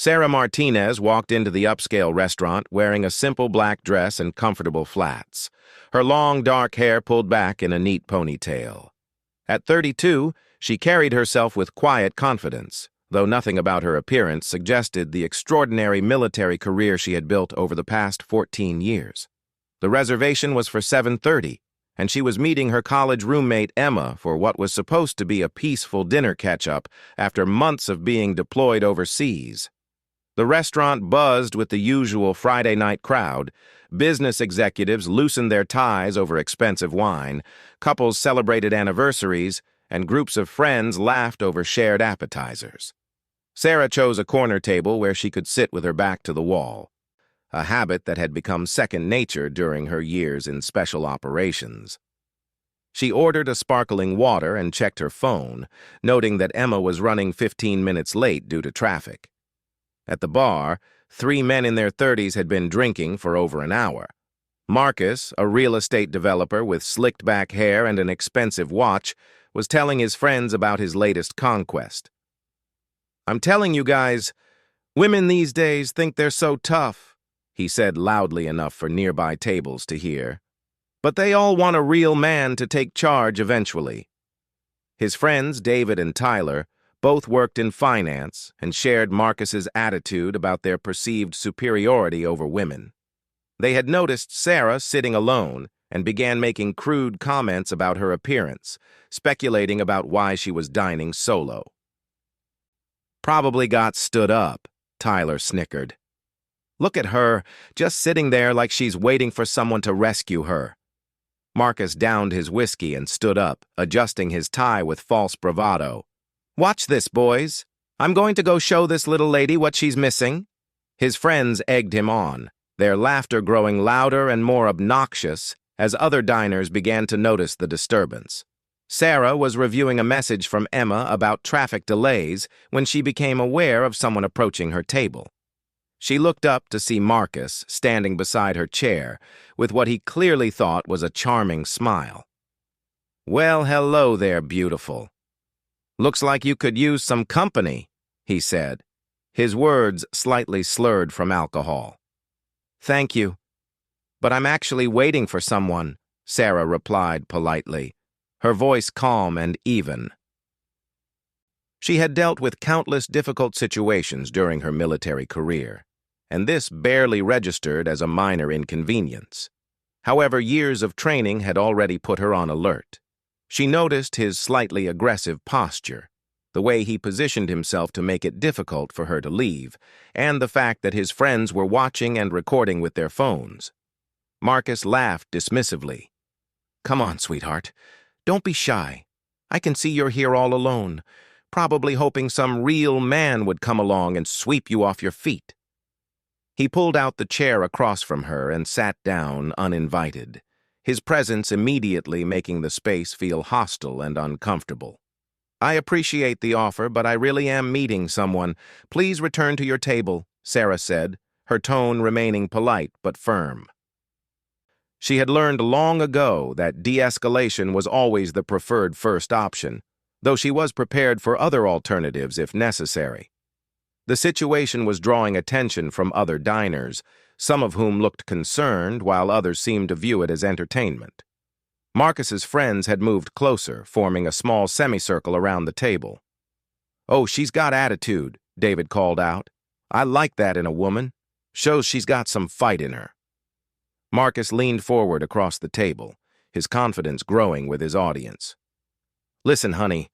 Sarah Martinez walked into the upscale restaurant wearing a simple black dress and comfortable flats, her long dark hair pulled back in a neat ponytail. At 32, she carried herself with quiet confidence, though nothing about her appearance suggested the extraordinary military career she had built over the past 14 years. The reservation was for 7:30, and she was meeting her college roommate Emma for what was supposed to be a peaceful dinner catch-up after months of being deployed overseas. The restaurant buzzed with the usual Friday night crowd. Business executives loosened their ties over expensive wine, couples celebrated anniversaries, and groups of friends laughed over shared appetizers. Sarah chose a corner table where she could sit with her back to the wall, a habit that had become second nature during her years in special operations. She ordered a sparkling water and checked her phone, noting that Emma was running 15 minutes late due to traffic. At the bar, 3 men in their 30s had been drinking for over an hour. Marcus, a real estate developer with slicked-back hair and an expensive watch, was telling his friends about his latest conquest. "I'm telling you guys, women these days think they're so tough," he said loudly enough for nearby tables to hear. "But they all want a real man to take charge eventually." His friends, David and Tyler, both worked in finance and shared Marcus's attitude about their perceived superiority over women. They had noticed Sarah sitting alone and began making crude comments about her appearance, speculating about why she was dining solo. "Probably got stood up," Tyler snickered. "Look at her, just sitting there like she's waiting for someone to rescue her." Marcus downed his whiskey and stood up, adjusting his tie with false bravado. "Watch this, boys. I'm going to go show this little lady what she's missing." His friends egged him on, their laughter growing louder and more obnoxious as other diners began to notice the disturbance. Sarah was reviewing a message from Emma about traffic delays when she became aware of someone approaching her table. She looked up to see Marcus standing beside her chair with what he clearly thought was a charming smile. "Well, hello there, beautiful. Looks like you could use some company," he said, his words slightly slurred from alcohol. "Thank you. But I'm actually waiting for someone," Sarah replied politely, her voice calm and even. She had dealt with countless difficult situations during her military career, and this barely registered as a minor inconvenience. However, years of training had already put her on alert. She noticed his slightly aggressive posture, the way he positioned himself to make it difficult for her to leave, and the fact that his friends were watching and recording with their phones. Marcus laughed dismissively. "Come on, sweetheart. Don't be shy. I can see you're here all alone, probably hoping some real man would come along and sweep you off your feet." He pulled out the chair across from her and sat down uninvited, his presence immediately making the space feel hostile and uncomfortable. "I appreciate the offer, but I really am meeting someone. Please return to your table," Sarah said, her tone remaining polite but firm. She had learned long ago that de-escalation was always the preferred first option, though she was prepared for other alternatives if necessary. The situation was drawing attention from other diners, some of whom looked concerned while others seemed to view it as entertainment. Marcus's friends had moved closer, forming a small semicircle around the table. "Oh, she's got attitude," David called out. "I like that in a woman. Shows she's got some fight in her." Marcus leaned forward across the table, his confidence growing with his audience. "Listen, honey,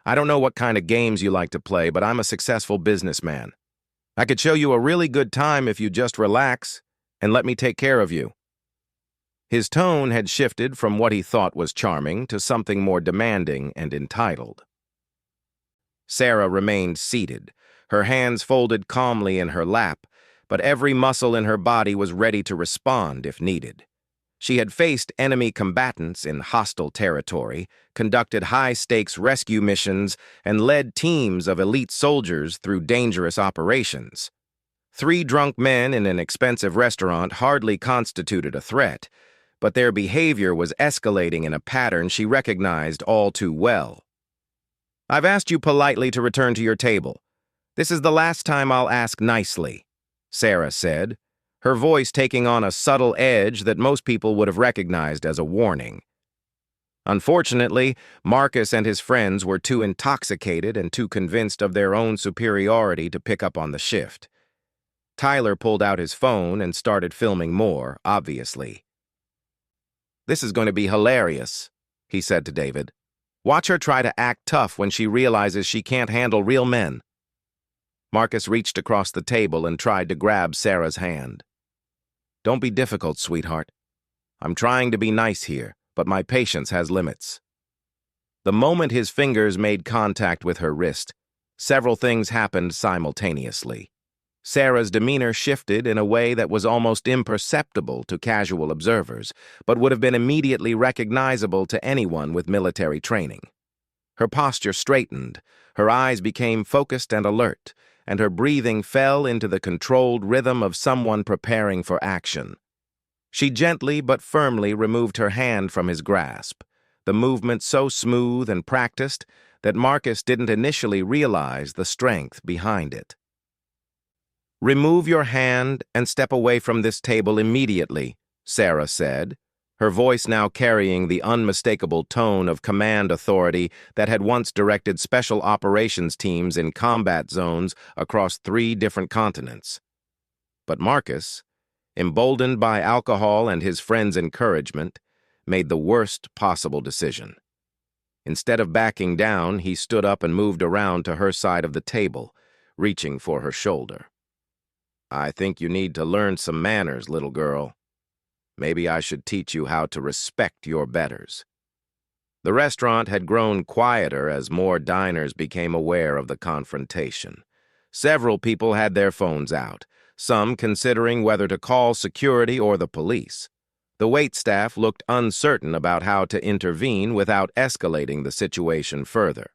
I don't know what kind of games you like to play, but I'm a successful businessman. I could show you a really good time if you just relax and let me take care of you." His tone had shifted from what he thought was charming to something more demanding and entitled. Sarah remained seated, her hands folded calmly in her lap, but every muscle in her body was ready to respond if needed. She had faced enemy combatants in hostile territory, conducted high-stakes rescue missions, and led teams of elite soldiers through dangerous operations. 3 drunk men in an expensive restaurant hardly constituted a threat, but their behavior was escalating in a pattern she recognized all too well. "I've asked you politely to return to your table. This is the last time I'll ask nicely, Sarah said, her voice taking on a subtle edge that most people would have recognized as a warning. Unfortunately, Marcus and his friends were too intoxicated and too convinced of their own superiority to pick up on the shift. Tyler pulled out his phone and started filming more, obviously. "This is going to be hilarious," he said to David. "Watch her try to act tough when she realizes she can't handle real men." Marcus reached across the table and tried to grab Sarah's hand. "Don't be difficult, sweetheart. I'm trying to be nice here, but my patience has limits." The moment his fingers made contact with her wrist, several things happened simultaneously. Sarah's demeanor shifted in a way that was almost imperceptible to casual observers, but would have been immediately recognizable to anyone with military training. Her posture straightened, her eyes became focused and alert, and her breathing fell into the controlled rhythm of someone preparing for action. She gently but firmly removed her hand from his grasp, the movement so smooth and practiced that Marcus didn't initially realize the strength behind it. "Remove your hand and step away from this table immediately," Sarah said, her voice now carrying the unmistakable tone of command authority that had once directed special operations teams in combat zones across 3 different continents. But Marcus, emboldened by alcohol and his friend's encouragement, made the worst possible decision. Instead of backing down, he stood up and moved around to her side of the table, reaching for her shoulder. "I think you need to learn some manners, little girl. Maybe I should teach you how to respect your betters." The restaurant had grown quieter as more diners became aware of the confrontation. Several people had their phones out, some considering whether to call security or the police. The waitstaff looked uncertain about how to intervene without escalating the situation further.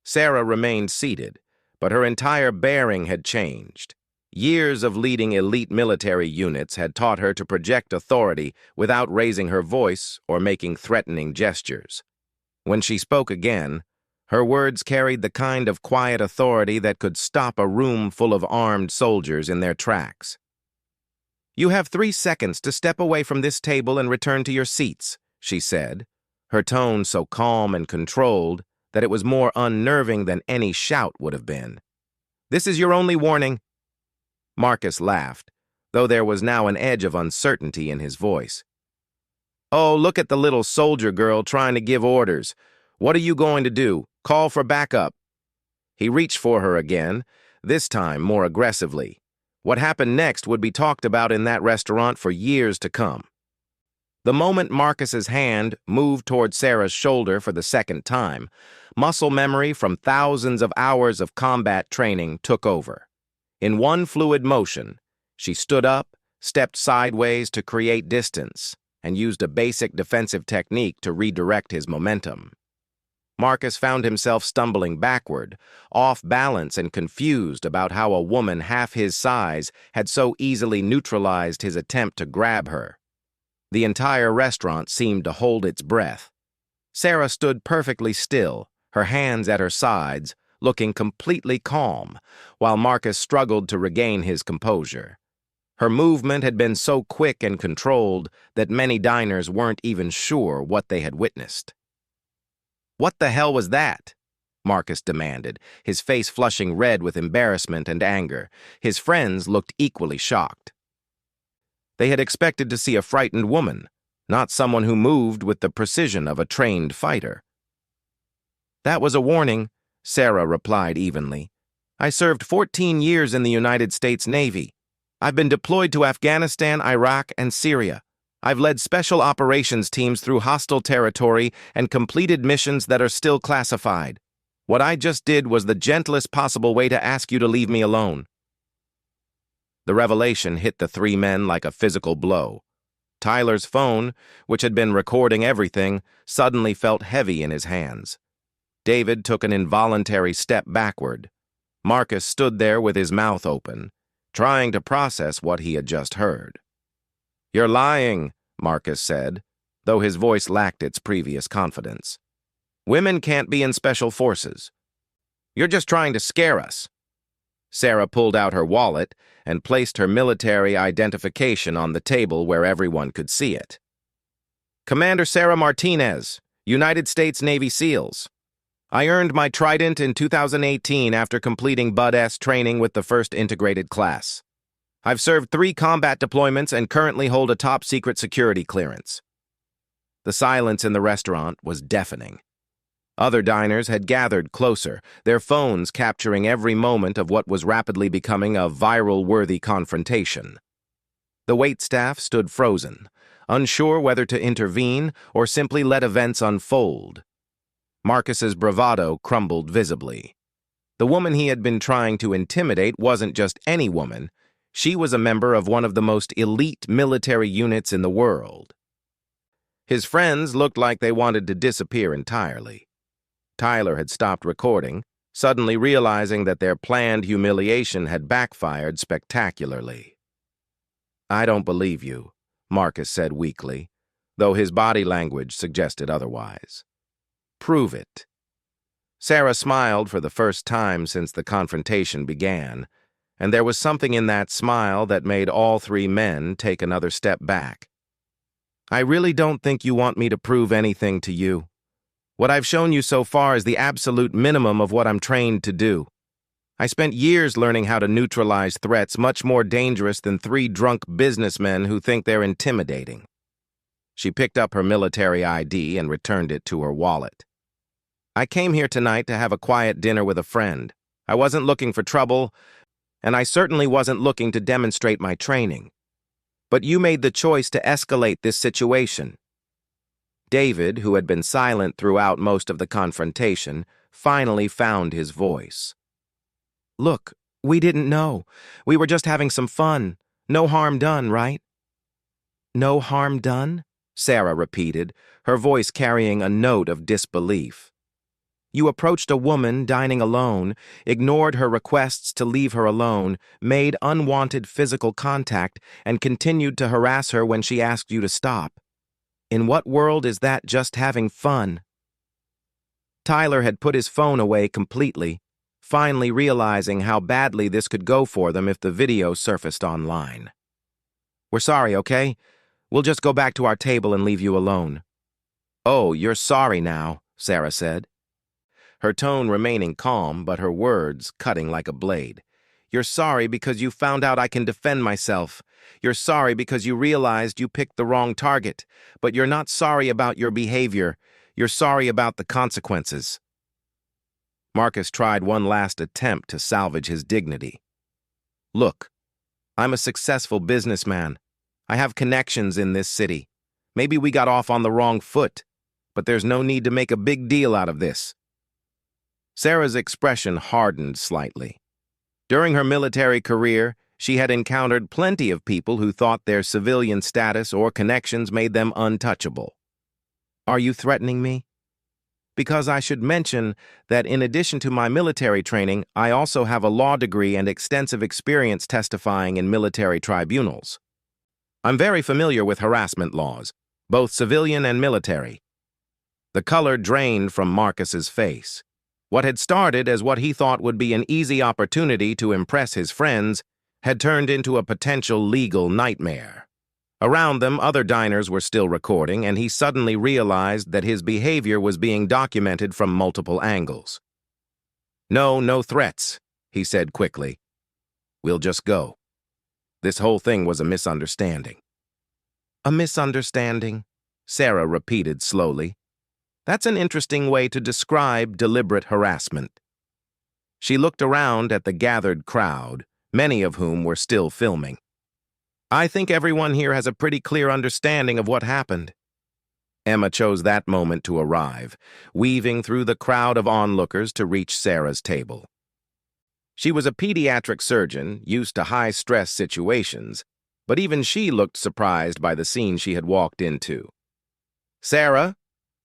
Sarah remained seated, but her entire bearing had changed. Years of leading elite military units had taught her to project authority without raising her voice or making threatening gestures. When she spoke again, her words carried the kind of quiet authority that could stop a room full of armed soldiers in their tracks. "You have 3 seconds to step away from this table and return to your seats," she said, her tone so calm and controlled that it was more unnerving than any shout would have been. "This is your only warning." Marcus laughed, though there was now an edge of uncertainty in his voice. "Oh, look at the little soldier girl trying to give orders. What are you going to do? Call for backup?" He reached for her again, this time more aggressively. What happened next would be talked about in that restaurant for years to come. The moment Marcus's hand moved toward Sarah's shoulder for the second time, muscle memory from thousands of hours of combat training took over. In one fluid motion, she stood up, stepped sideways to create distance, and used a basic defensive technique to redirect his momentum. Marcus found himself stumbling backward, off balance and confused about how a woman half his size had so easily neutralized his attempt to grab her. The entire restaurant seemed to hold its breath. Sarah stood perfectly still, her hands at her sides, looking completely calm, while Marcus struggled to regain his composure. Her movement had been so quick and controlled that many diners weren't even sure what they had witnessed. "What the hell was that?" Marcus demanded, his face flushing red with embarrassment and anger. His friends looked equally shocked. They had expected to see a frightened woman, not someone who moved with the precision of a trained fighter. "That was a warning," Sarah replied evenly. "I served 14 years in the United States Navy. I've been deployed to Afghanistan, Iraq, and Syria. I've led special operations teams through hostile territory and completed missions that are still classified. What I just did was the gentlest possible way to ask you to leave me alone." The revelation hit the 3 men like a physical blow. Tyler's phone, which had been recording everything, suddenly felt heavy in his hands. David took an involuntary step backward. Marcus stood there with his mouth open, trying to process what he had just heard. "You're lying," Marcus said, though his voice lacked its previous confidence. "Women can't be in special forces. You're just trying to scare us." Sarah pulled out her wallet and placed her military identification on the table where everyone could see it. Commander Sarah Martinez, United States Navy SEALs. I earned my Trident in 2018 after completing Bud-S training with the 1st Integrated Class. I've served 3 combat deployments and currently hold a top-secret security clearance. The silence in the restaurant was deafening. Other diners had gathered closer, their phones capturing every moment of what was rapidly becoming a viral-worthy confrontation. The waitstaff stood frozen, unsure whether to intervene or simply let events unfold. Marcus's bravado crumbled visibly. The woman he had been trying to intimidate wasn't just any woman. She was a member of one of the most elite military units in the world. His friends looked like they wanted to disappear entirely. Tyler had stopped recording, suddenly realizing that their planned humiliation had backfired spectacularly. "I don't believe you," Marcus said weakly, though his body language suggested otherwise. "Prove it." Sarah smiled for the first time since the confrontation began, and there was something in that smile that made all 3 men take another step back. "I really don't think you want me to prove anything to you. What I've shown you so far is the absolute minimum of what I'm trained to do. I spent years learning how to neutralize threats much more dangerous than 3 drunk businessmen who think they're intimidating." She picked up her military ID and returned it to her wallet. "I came here tonight to have a quiet dinner with a friend. I wasn't looking for trouble, and I certainly wasn't looking to demonstrate my training. But you made the choice to escalate this situation." David, who had been silent throughout most of the confrontation, finally found his voice. "Look, we didn't know. We were just having some fun. No harm done, right?" "No harm done?" Sarah repeated, her voice carrying a note of disbelief. "You approached a woman dining alone, ignored her requests to leave her alone, made unwanted physical contact, and continued to harass her when she asked you to stop. In what world is that just having fun?" Tyler had put his phone away completely, finally realizing how badly this could go for them if the video surfaced online. "We're sorry, okay? We'll just go back to our table and leave you alone." "Oh, you're sorry now," Sarah said, her tone remaining calm but her words cutting like a blade. "You're sorry because you found out I can defend myself. You're sorry because you realized you picked the wrong target. But you're not sorry about your behavior. You're sorry about the consequences." Marcus tried one last attempt to salvage his dignity. "Look, I'm a successful businessman. I have connections in this city. Maybe we got off on the wrong foot, but there's no need to make a big deal out of this." Sarah's expression hardened slightly. During her military career, she had encountered plenty of people who thought their civilian status or connections made them untouchable. "Are you threatening me?" "Because I should mention that in addition to my military training, I also have a law degree and extensive experience testifying in military tribunals. I'm very familiar with harassment laws, both civilian and military." The color drained from Marcus's face. What had started as what he thought would be an easy opportunity to impress his friends had turned into a potential legal nightmare. Around them, other diners were still recording, and he suddenly realized that his behavior was being documented from multiple angles. No threats," he said quickly. "We'll just go. This whole thing was a misunderstanding." "A misunderstanding," Sarah repeated slowly. "That's an interesting way to describe deliberate harassment." She looked around at the gathered crowd, many of whom were still filming. "I think everyone here has a pretty clear understanding of what happened." Emma chose that moment to arrive, weaving through the crowd of onlookers to reach Sarah's table. She was a pediatric surgeon, used to high-stress situations, but even she looked surprised by the scene she had walked into. "Sarah?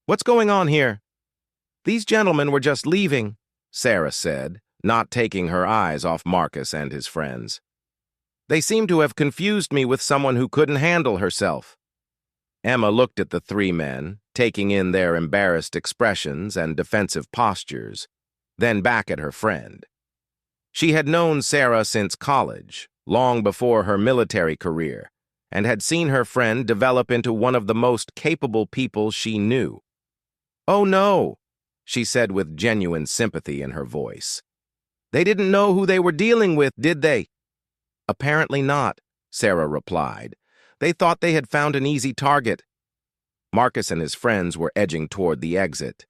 What's going on here?" "These gentlemen were just leaving," Sarah said, not taking her eyes off Marcus and his friends. "They seem to have confused me with someone who couldn't handle herself." Emma looked at the 3 men, taking in their embarrassed expressions and defensive postures, then back at her friend. She had known Sarah since college, long before her military career, and had seen her friend develop into one of the most capable people she knew. "Oh no," she said with genuine sympathy in her voice. "They didn't know who they were dealing with, did they?" "Apparently not," Sarah replied. "They thought they had found an easy target." Marcus and his friends were edging toward the exit,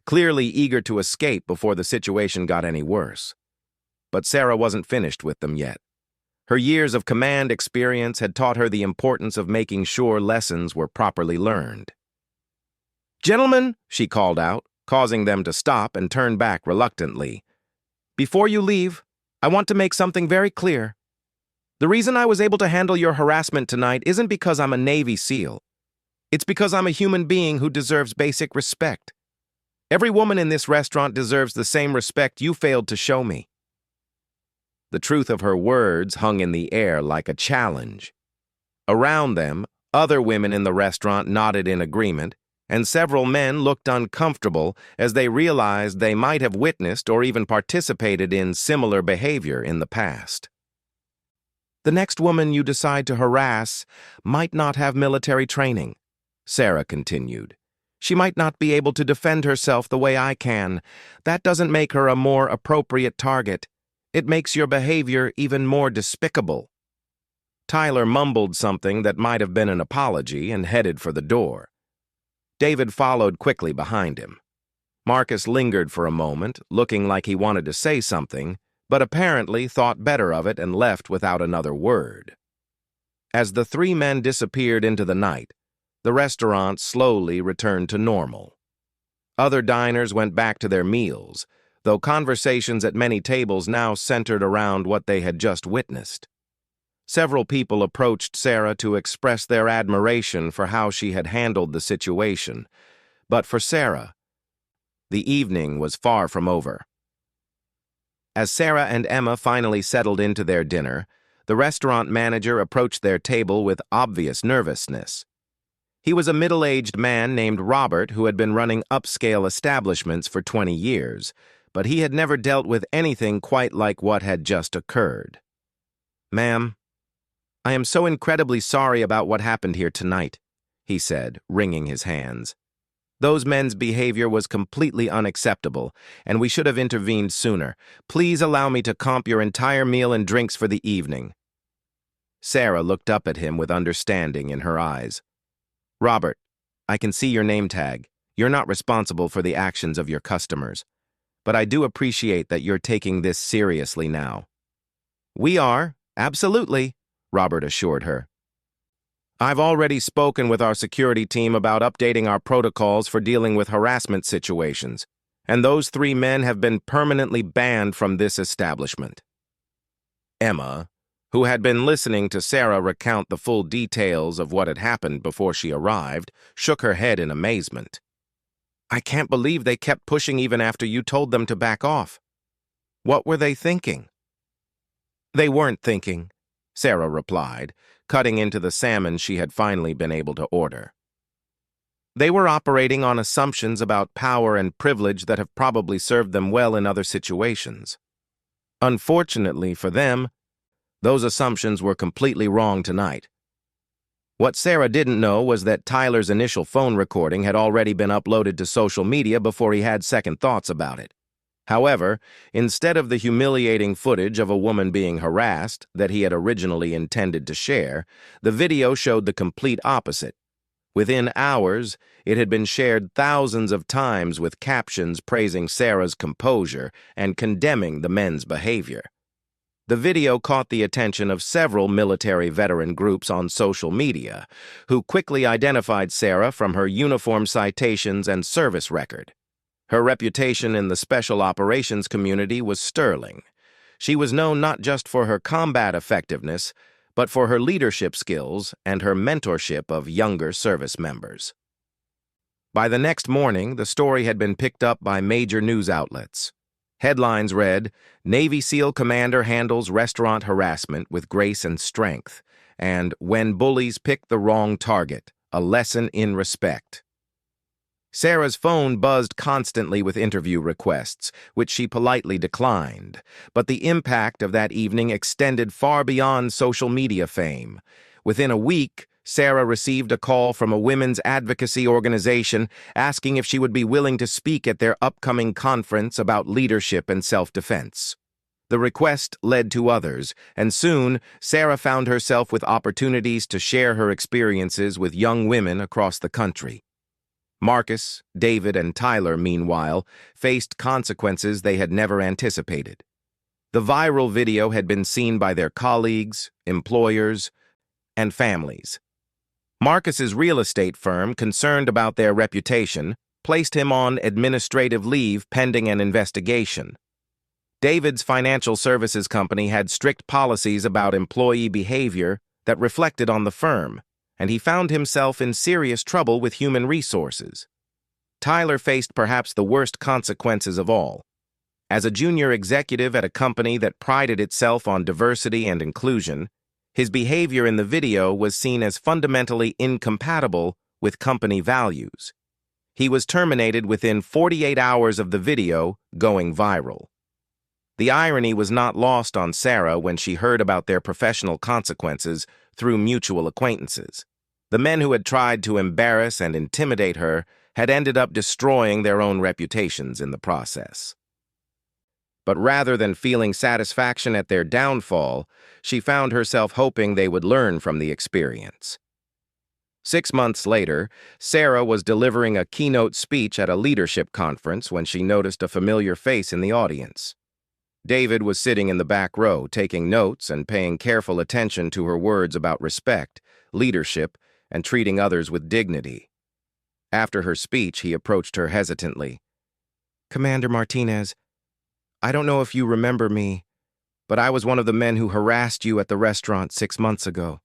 clearly eager to escape before the situation got any worse. But Sarah wasn't finished with them yet. Her years of command experience had taught her the importance of making sure lessons were properly learned. "Gentlemen," she called out, causing them to stop and turn back reluctantly. "Before you leave, I want to make something very clear. The reason I was able to handle your harassment tonight isn't because I'm a Navy SEAL. It's because I'm a human being who deserves basic respect. Every woman in this restaurant deserves the same respect you failed to show me." The truth of her words hung in the air like a challenge. Around them, other women in the restaurant nodded in agreement, and several men looked uncomfortable as they realized they might have witnessed or even participated in similar behavior in the past. "The next woman you decide to harass might not have military training," Sarah continued. "She might not be able to defend herself the way I can. That doesn't make her a more appropriate target. It makes your behavior even more despicable." Tyler mumbled something that might have been an apology and headed for the door. David followed quickly behind him. Marcus lingered for a moment, looking like he wanted to say something, but apparently thought better of it and left without another word. As the three men disappeared into the night, the restaurant slowly returned to normal. Other diners went back to their meals, though conversations at many tables now centered around what they had just witnessed. Several people approached Sarah to express their admiration for how she had handled the situation, but for Sarah, the evening was far from over. As Sarah and Emma finally settled into their dinner, the restaurant manager approached their table with obvious nervousness. He was a middle-aged man named Robert who had been running upscale establishments for 20 years, but he had never dealt with anything quite like what had just occurred. "Ma'am, I am so incredibly sorry about what happened here tonight," he said, wringing his hands. "Those men's behavior was completely unacceptable, and we should have intervened sooner. Please allow me to comp your entire meal and drinks for the evening." Sarah looked up at him with understanding in her eyes. "Robert, I can see your name tag. You're not responsible for the actions of your customers. But I do appreciate that you're taking this seriously now." "We are, absolutely," Robert assured her. "I've already spoken with our security team about updating our protocols for dealing with harassment situations, and those three men have been permanently banned from this establishment." Emma, who had been listening to Sarah recount the full details of what had happened before she arrived, shook her head in amazement. "I can't believe they kept pushing even after you told them to back off. What were they thinking?" "They weren't thinking," Sarah replied, cutting into the salmon she had finally been able to order. "They were operating on assumptions about power and privilege that have probably served them well in other situations. Unfortunately for them, those assumptions were completely wrong tonight. What Sarah didn't know was that Tyler's initial phone recording had already been uploaded to social media before he had second thoughts about it. However, instead of the humiliating footage of a woman being harassed that he had originally intended to share, the video showed the complete opposite. Within hours, it had been shared thousands of times with captions praising Sarah's composure and condemning the men's behavior. The video caught the attention of several military veteran groups on social media, who quickly identified Sarah from her uniform citations and service record. Her reputation in the special operations community was sterling. She was known not just for her combat effectiveness, but for her leadership skills and her mentorship of younger service members. By the next morning, the story had been picked up by major news outlets. Headlines read, "Navy SEAL Commander Handles Restaurant Harassment with Grace and Strength," and "When Bullies Pick the Wrong Target, A Lesson in Respect." Sarah's phone buzzed constantly with interview requests, which she politely declined. But the impact of that evening extended far beyond social media fame. Within a week, Sarah received a call from a women's advocacy organization asking if she would be willing to speak at their upcoming conference about leadership and self-defense. The request led to others, and soon Sarah found herself with opportunities to share her experiences with young women across the country. Marcus, David, and Tyler, meanwhile, faced consequences they had never anticipated. The viral video had been seen by their colleagues, employers, and families. Marcus's real estate firm, concerned about their reputation, placed him on administrative leave pending an investigation. David's financial services company had strict policies about employee behavior that reflected on the firm, and he found himself in serious trouble with human resources. Tyler faced perhaps the worst consequences of all. As a junior executive at a company that prided itself on diversity and inclusion, his behavior in the video was seen as fundamentally incompatible with company values. He was terminated within 48 hours of the video going viral. The irony was not lost on Sarah when she heard about their professional consequences through mutual acquaintances. The men who had tried to embarrass and intimidate her had ended up destroying their own reputations in the process. But rather than feeling satisfaction at their downfall, she found herself hoping they would learn from the experience. 6 months later, Sarah was delivering a keynote speech at a leadership conference when she noticed a familiar face in the audience. David was sitting in the back row, taking notes and paying careful attention to her words about respect, leadership, and treating others with dignity. After her speech, he approached her hesitantly. "Commander Martinez, I don't know if you remember me, but I was one of the men who harassed you at the restaurant 6 months ago."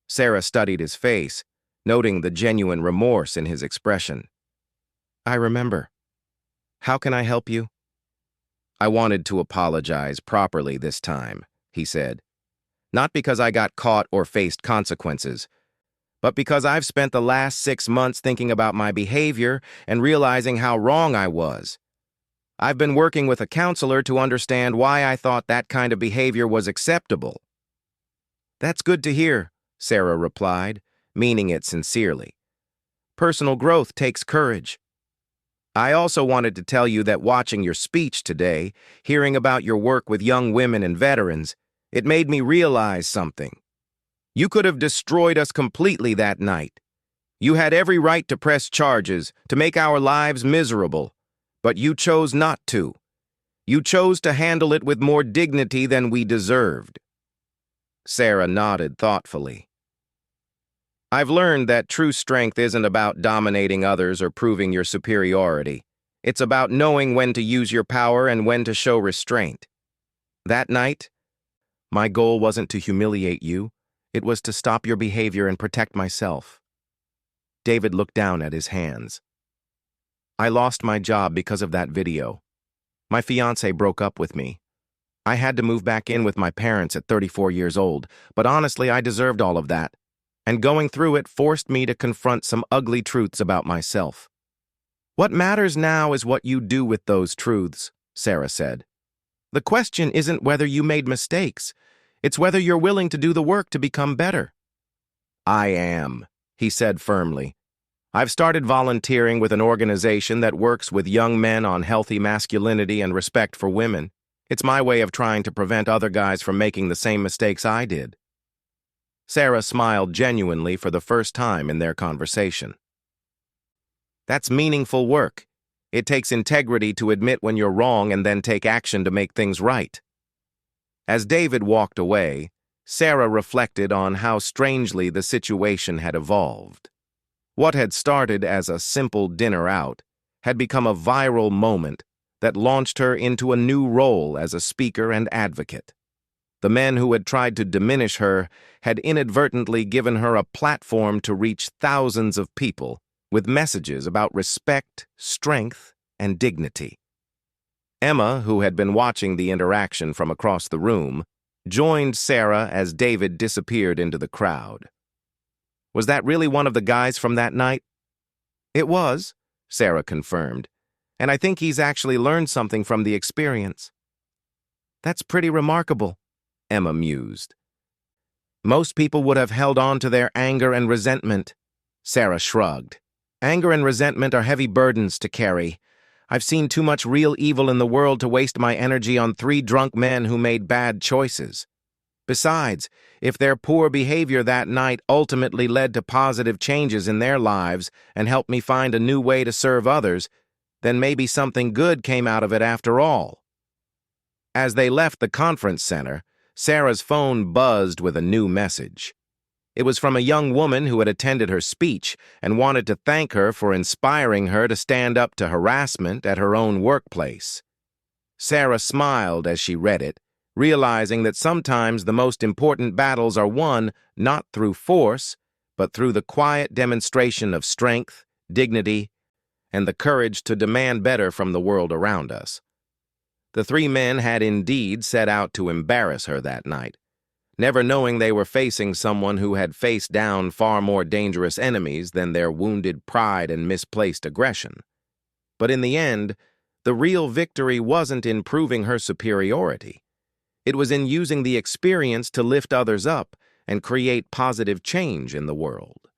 Sarah studied his face, noting the genuine remorse in his expression. "I remember. How can I help you?" "I wanted to apologize properly this time," he said. "Not because I got caught or faced consequences, but because I've spent the last 6 months thinking about my behavior and realizing how wrong I was. I've been working with a counselor to understand why I thought that kind of behavior was acceptable." "That's good to hear," Sarah replied, meaning it sincerely. "Personal growth takes courage. I also wanted to tell you that watching your speech today, hearing about your work with young women and veterans, it made me realize something. You could have destroyed us completely that night. You had every right to press charges, to make our lives miserable, but you chose not to. You chose to handle it with more dignity than we deserved." Sarah nodded thoughtfully. "I've learned that true strength isn't about dominating others or proving your superiority. It's about knowing when to use your power and when to show restraint. That night, my goal wasn't to humiliate you. It was to stop your behavior and protect myself." David looked down at his hands. "I lost my job because of that video. My fiancé broke up with me. I had to move back in with my parents at 34 years old, but honestly, I deserved all of that. And going through it forced me to confront some ugly truths about myself. What matters now is what you do with those truths," Sarah said. "The question isn't whether you made mistakes. It's whether you're willing to do the work to become better." "I am," he said firmly. "I've started volunteering with an organization that works with young men on healthy masculinity and respect for women. It's my way of trying to prevent other guys from making the same mistakes I did." Sarah smiled genuinely for the first time in their conversation. "That's meaningful work. It takes integrity to admit when you're wrong and then take action to make things right." As David walked away, Sarah reflected on how strangely the situation had evolved. What had started as a simple dinner out had become a viral moment that launched her into a new role as a speaker and advocate. The men who had tried to diminish her had inadvertently given her a platform to reach thousands of people with messages about respect, strength, and dignity. Emma, who had been watching the interaction from across the room, joined Sarah as David disappeared into the crowd. "Was that really one of the guys from that night?" "It was. Sarah confirmed. "And I think he's actually learned something from the experience." "That's pretty remarkable," Emma mused. "Most people would have held on to their anger and resentment." Sarah shrugged. "Anger and resentment are heavy burdens to carry. I've seen too much real evil in the world to waste my energy on 3 drunk men who made bad choices. Besides, if their poor behavior that night ultimately led to positive changes in their lives and helped me find a new way to serve others, then maybe something good came out of it after all." As they left the conference center, Sarah's phone buzzed with a new message. It was from a young woman who had attended her speech and wanted to thank her for inspiring her to stand up to harassment at her own workplace. Sarah smiled as she read it, realizing that sometimes the most important battles are won not through force, but through the quiet demonstration of strength, dignity, and the courage to demand better from the world around us. The 3 men had indeed set out to embarrass her that night, never knowing they were facing someone who had faced down far more dangerous enemies than their wounded pride and misplaced aggression. But in the end, the real victory wasn't in proving her superiority. It was in using the experience to lift others up and create positive change in the world.